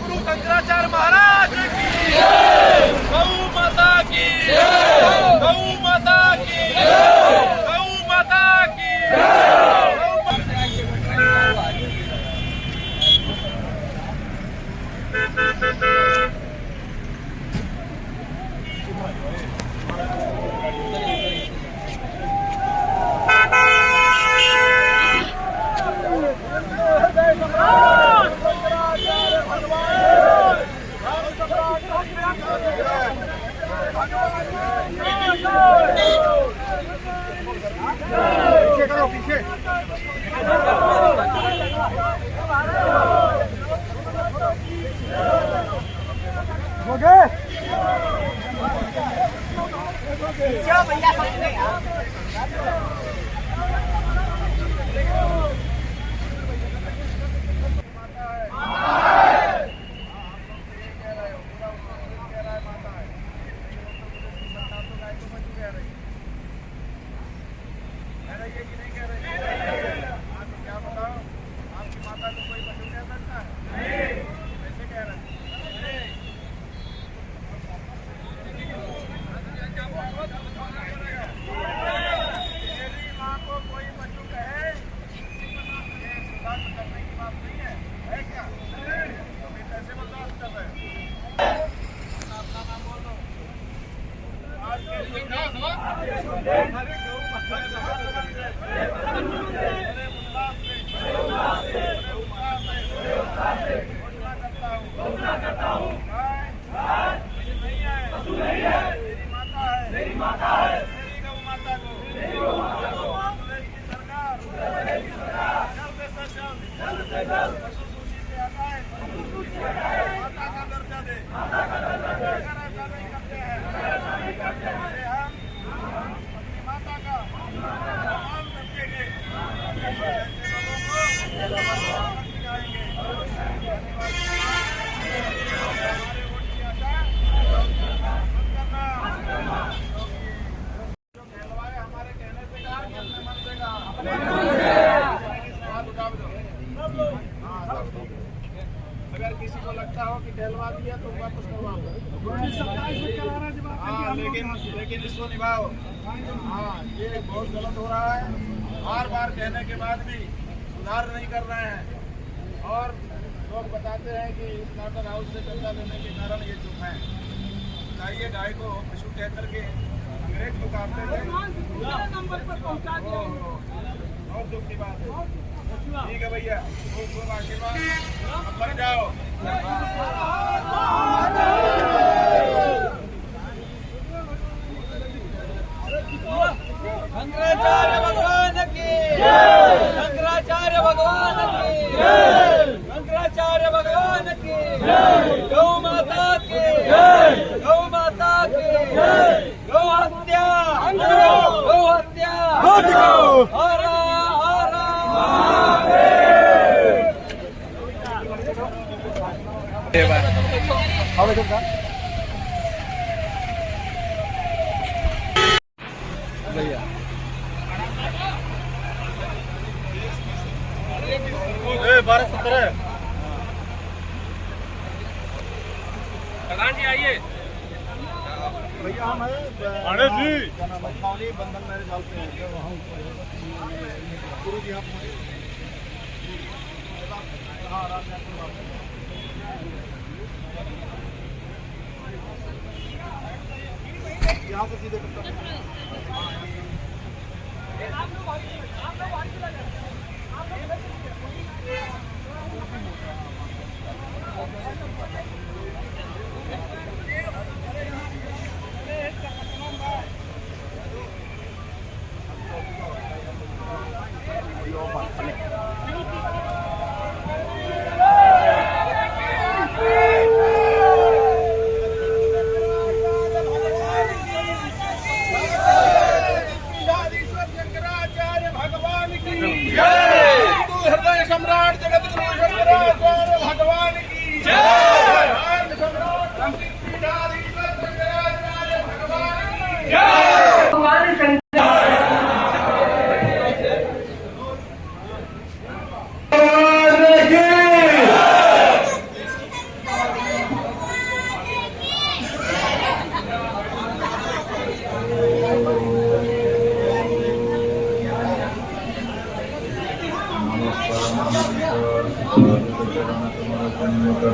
गुरु शंकराचार्य महाराज की गौ माता की गौ माता की गौ माता की पीछे करो पीछे हो गए चलो भैया अगर किसी को लगता हो कि टहलवा दिया तो वापस करवाओ। हाँ लेकिन इसको निभाओ। हाँ ये बहुत गलत हो रहा है। बार बार कहने के बाद भी सुधार नहीं कर रहे हैं और लोग बताते हैं कि स्लाटर हाउस से चंदा लेने के कारण ये चुप है। बताइए गाय को पशु कह करके अंग्रेज को काटते थे और दुख की बात है। ठीक है भैया खूब आशीर्वाद अब बन जाओ। शंकराचार्य भगवान की शंकराचार्य भगवान की शंकराचार्य भगवान की गौ माता की गौ माता की गौ हत्या गौ हत्या भैया 12:17 प्रधान जी आइए। भैया हम अरे जी बंधन मेरे साल पे गुरु जी आप यहाँ से सीधे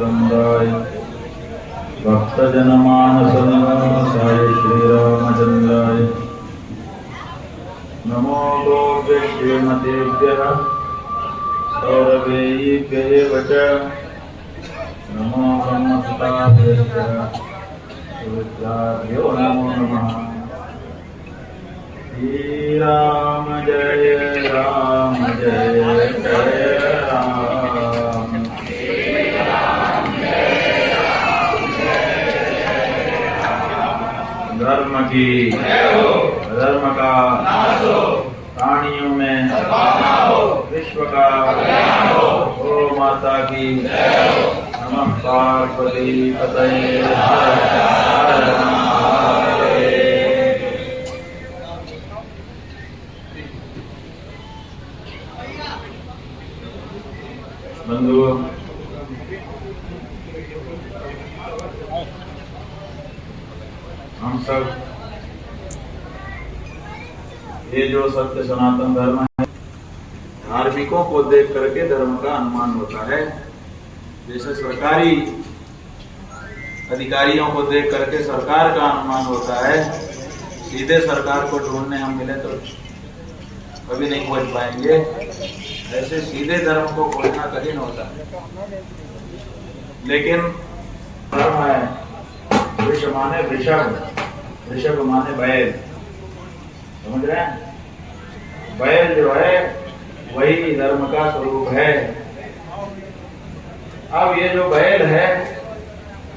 रामचंद्राय भक्तजनमानसनिवासाय श्रीरामचंद्राय नमो गोभ्यः श्रीमतेभ्यः सौरभेयेभ्यः एव च नमो ब्रह्मसुताभ्यः सुविद्याभ्यो नमो नमः। श्री राम जय राम जय जय राम। धर्म की धर्म का प्राणियों में विश्व का गो माता की नमः पार्वती पतये हर हर महादेव। बंधुओं, हम सब ये जो सत्य सनातन धर्म है, धार्मिकों को देख करके धर्म का अनुमान होता है। जैसे सरकारी अधिकारियों को देख करके सरकार का अनुमान होता है। सीधे सरकार को ढूंढने हम मिले तो कभी नहीं खोज पाएंगे। ऐसे सीधे धर्म को खोजना कठिन होता है। लेकिन धर्म है, वृष माने वृषभ, वृषभ माने बैल, समझ रहे हैं? बैल जो है वही धर्म का स्वरूप है। अब ये जो बैल है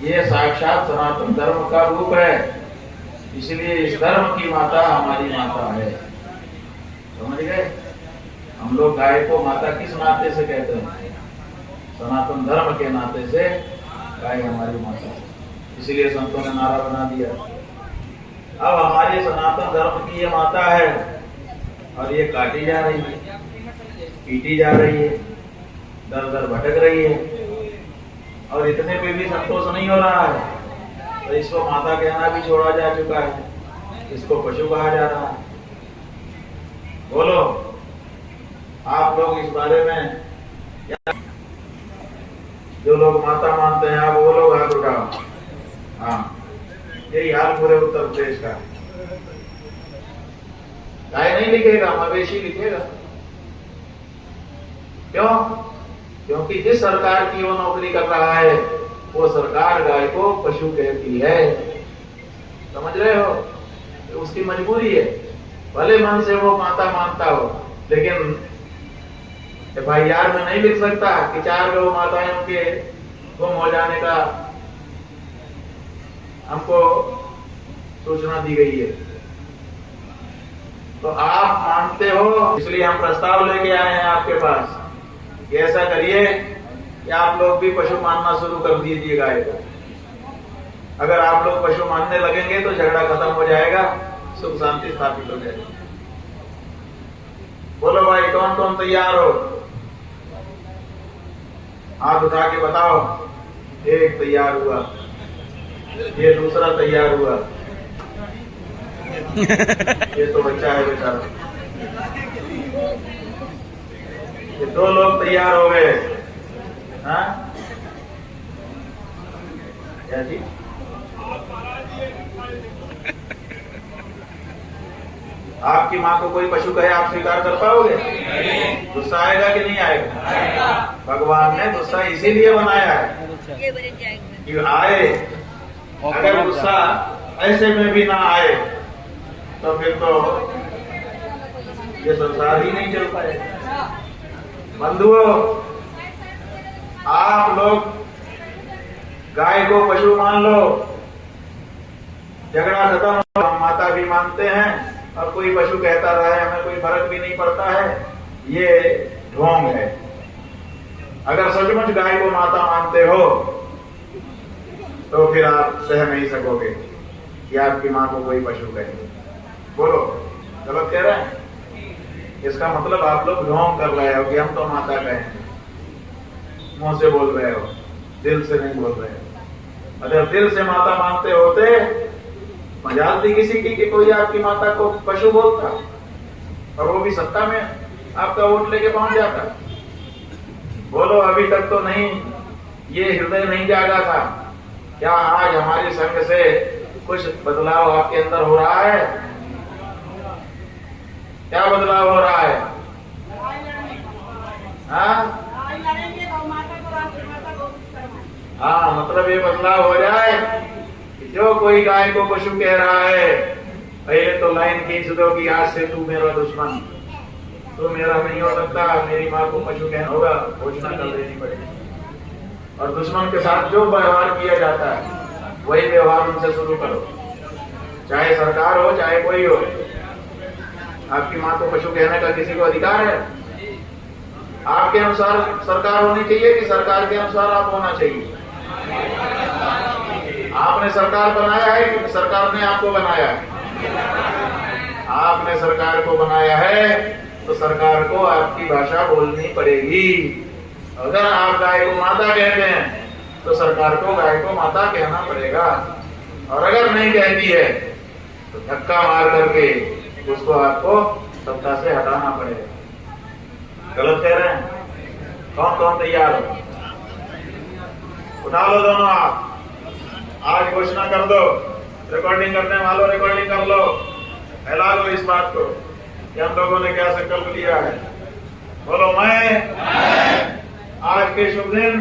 ये साक्षात सनातन धर्म का रूप है, इसलिए इस धर्म की माता हमारी माता है। समझ गए? हम लोग गाय को माता किस नाते से कहते हैं? सनातन धर्म के नाते से गाय हमारी माता है। इसलिए संतों ने नारा बना दिया। अब हमारे सनातन धर्म की ये माता है और ये काटी जा रही है, पीटी जा रही है, दर दर भटक रही है और इतने पे भी संतोष नहीं हो रहा है। तो इसको माता कहना भी छोड़ा जा चुका है, इसको पशु कहा जा रहा है। बोलो आप लोग इस बारे में क्या? जो लोग माता मानते हैं आप वो लोग हाथ उठाओ। हाँ, यही हाल पूरे उत्तर प्रदेश का। गाय नहीं लिखेगा, मवेशी लिखेगा। क्यों? क्योंकि जिस सरकार की वो नौकरी कर रहा है वो सरकार गाय को पशु कहती है। समझ रहे हो? तो उसकी मजबूरी है। भले मन से वो माता मानता हो, लेकिन FIR में नहीं लिख सकता कि 4 गौ माताएं के गुम हो जाने का हमको सूचना दी गई है। तो आप मानते हो, इसलिए हम प्रस्ताव लेके आए हैं आपके पास कि ऐसा करिए कि आप लोग भी पशु मानना शुरू कर दीजिए गाय को। अगर आप लोग पशु मानने लगेंगे तो झगड़ा खत्म हो जाएगा, सुख शांति स्थापित हो जाएगी। बोलो भाई, कौन कौन तैयार हो? हाथ उठा के बताओ। एक तैयार हुआ, ये दूसरा तैयार हुआ, ये तो बच्चा है बेचारा। ये 2 लोग तैयार हो गए। हाँ क्या जी? आपकी माँ को कोई पशु कहे आप स्वीकार कर पाओगे? गुस्सा आएगा कि नहीं आएगा? भगवान ने गुस्सा इसीलिए बनाया है कि आए। अगर गुस्सा ऐसे में भी ना आए तो फिर तो ये संसार ही नहीं चल पाएगा। बंधुओं, आप लोग गाय को पशु मान लो, झगड़ा खत्म हो। हम माता भी मानते हैं और कोई पशु कहता रहा है, हमें कोई फर्क भी नहीं पड़ता है। ये ढोंग है। अगर सचमुच गाय को माता मानते हो तो फिर आप सह नहीं सकोगे कि आपकी माँ को कोई पशु कहे। बोलो, गलत कह रहे हैं? इसका मतलब आप लोग ढोंग कर रहे हो कि हम तो माता कहें। मुंह से बोल रहे हो, दिल से नहीं बोल रहे हो। अगर दिल से माता मानते होते, मजाल थी किसी की कि कोई आपकी माता को पशु बोलता और वो भी सत्ता में आपका वोट लेके पहुंच जाता। बोलो, अभी तक तो नहीं ये हृदय नहीं जागा था। क्या आज हमारी संघ से कुछ बदलाव आपके अंदर हो रहा है? क्या बदलाव हो रहा है? हाँ, मतलब ये बदलाव हो जाए कि जो कोई गाय को पशु कह रहा है, पहले तो लाइन खींच दो कि आज से तू मेरा दुश्मन, तू मेरा नहीं हो सकता, मेरी माँ को पशु कहना होगा, घोषणा कर देनी पड़ेगी। और दुश्मन के साथ जो व्यवहार किया जाता है वही व्यवहार उनसे शुरू करो, चाहे सरकार हो चाहे कोई हो। आपकी माँ को पशु कहने का किसी को अधिकार है? आपके अनुसार सरकार होनी चाहिए कि सरकार के अनुसार आप होना चाहिए? आपने सरकार बनाया है कि सरकार ने आपको बनाया है? आपने सरकार को बनाया है तो सरकार को आपकी भाषा बोलनी पड़ेगी। अगर आप गाय को माता कहते हैं तो सरकार को गाय को माता कहना पड़ेगा, और अगर नहीं कहती है तो धक्का मार करके उसको आपको सत्ता से हटाना पड़ेगा। गलत कह रहे हैं? कौन कौन तैयार हो? उठा लो दोनों आप, आज घोषणा कर दो। रिकॉर्डिंग करने वालों रिकॉर्डिंग कर लो, फैला लो इस बात को कि हम लोगों ने क्या संकल्प लिया है। बोलो, मैं आज के शुभ दिन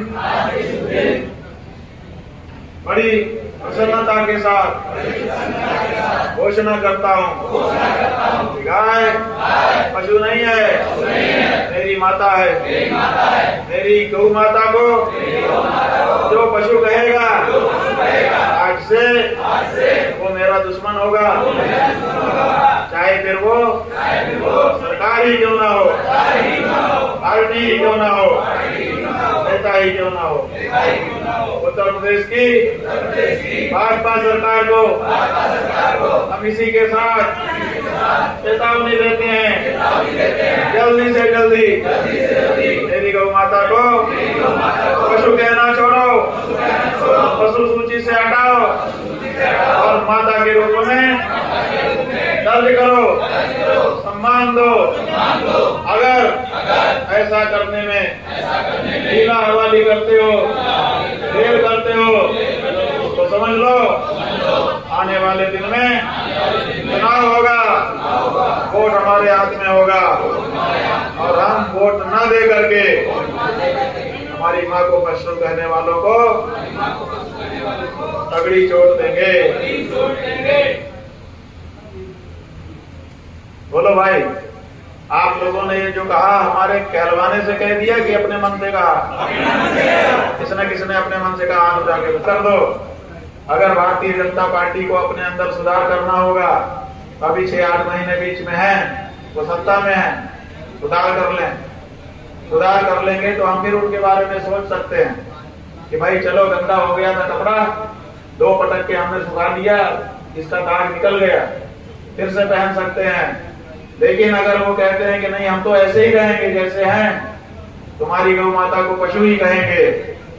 बड़ी प्रसन्नता के साथ घोषणा करता हूँ, गाय पशु नहीं है, मेरी माता है। मेरी गौ माता को जो पशु कहेगा आज से वो मेरा दुश्मन होगा, चाहे फिर वो सरकार ही क्यों ना हो, पार्टी ही क्यों ना हो, नेता ही क्यों ना हो। उत्तर प्रदेश की भाजपा सरकार को हम इसी के साथ चेतावनी देते हैं, जल्दी से जल्दी मेरी गौ माता को पशु कहना छोड़ो, पशु सूची से हटाओ और माता के रूप में दर्ज करो, सम्मान दो। अगर ऐसा करने में ढीला हवाली करते हो, देर करते हो, तो समझ लो आने वाले दिन में चुनाव होगा, वोट हमारे हाथ में होगा, और हम वोट न दे करके हमारी माँ को पशु कहने वालों को तगड़ी चोट देंगे। बोलो भाई, आप लोगों ने ये जो कहा हमारे कहलवाने से कह दिया कि अपने मन से कहा? किसने अपने मन से कहा? हाथ उठा के कर दो। अगर भारतीय जनता पार्टी को अपने अंदर सुधार करना होगा, अभी 6-8 महीने बीच में है, वो सत्ता में है, सुधार कर लें। सुधार कर लेंगे तो हम फिर उनके बारे में सोच सकते हैं कि भाई चलो, गंदा हो गया था कपड़ा, 2 पटक के हमने सुखा दिया, इसका दाग निकल गया, फिर से पहन सकते हैं। लेकिन अगर वो कहते हैं कि नहीं, हम तो ऐसे ही रहेंगे जैसे हैं, तुम्हारी गौ माता को पशु ही कहेंगे,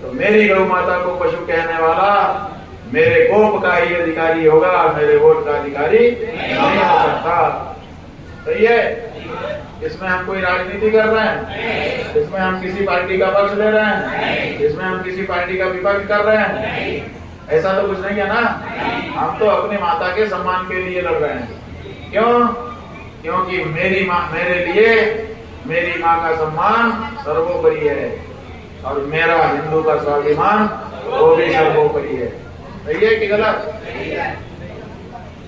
तो मेरी गौ माता को पशु कहने वाला मेरे गोप का ही अधिकारी होगा, मेरे वोट का अधिकारी नहीं हो सकता। सही है? इसमें हम कोई राजनीति कर रहे हैं? इसमें हम किसी पार्टी का पक्ष ले रहे हैं? इसमें हम किसी पार्टी का विपक्ष कर रहे हैं? ऐसा तो कुछ नहीं है ना। हम तो अपनी माता के सम्मान के लिए लड़ रहे हैं। क्यों? क्योंकि मेरी माँ, मेरे लिए मेरी माँ का सम्मान सर्वोपरि है, और मेरा हिंदू का स्वाभिमान वो भी सर्वोपरि है। सही है कि गलत?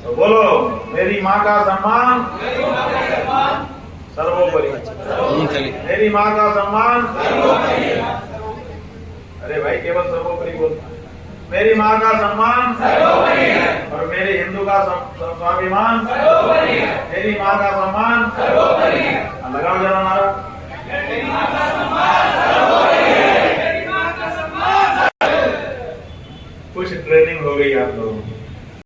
तो बोलो, मेरी माँ का सम्मान सर्वोपरि, मेरी माँ का सम्मान। अरे भाई, केवल सर्वोपरि बोलना। मेरी माँ का सम्मान और मेरे हिंदू का स्वाभिमान, मेरी माँ का सम्मान। लगाओ जरा नारा। कुछ ट्रेनिंग हो गई आप लोगों की।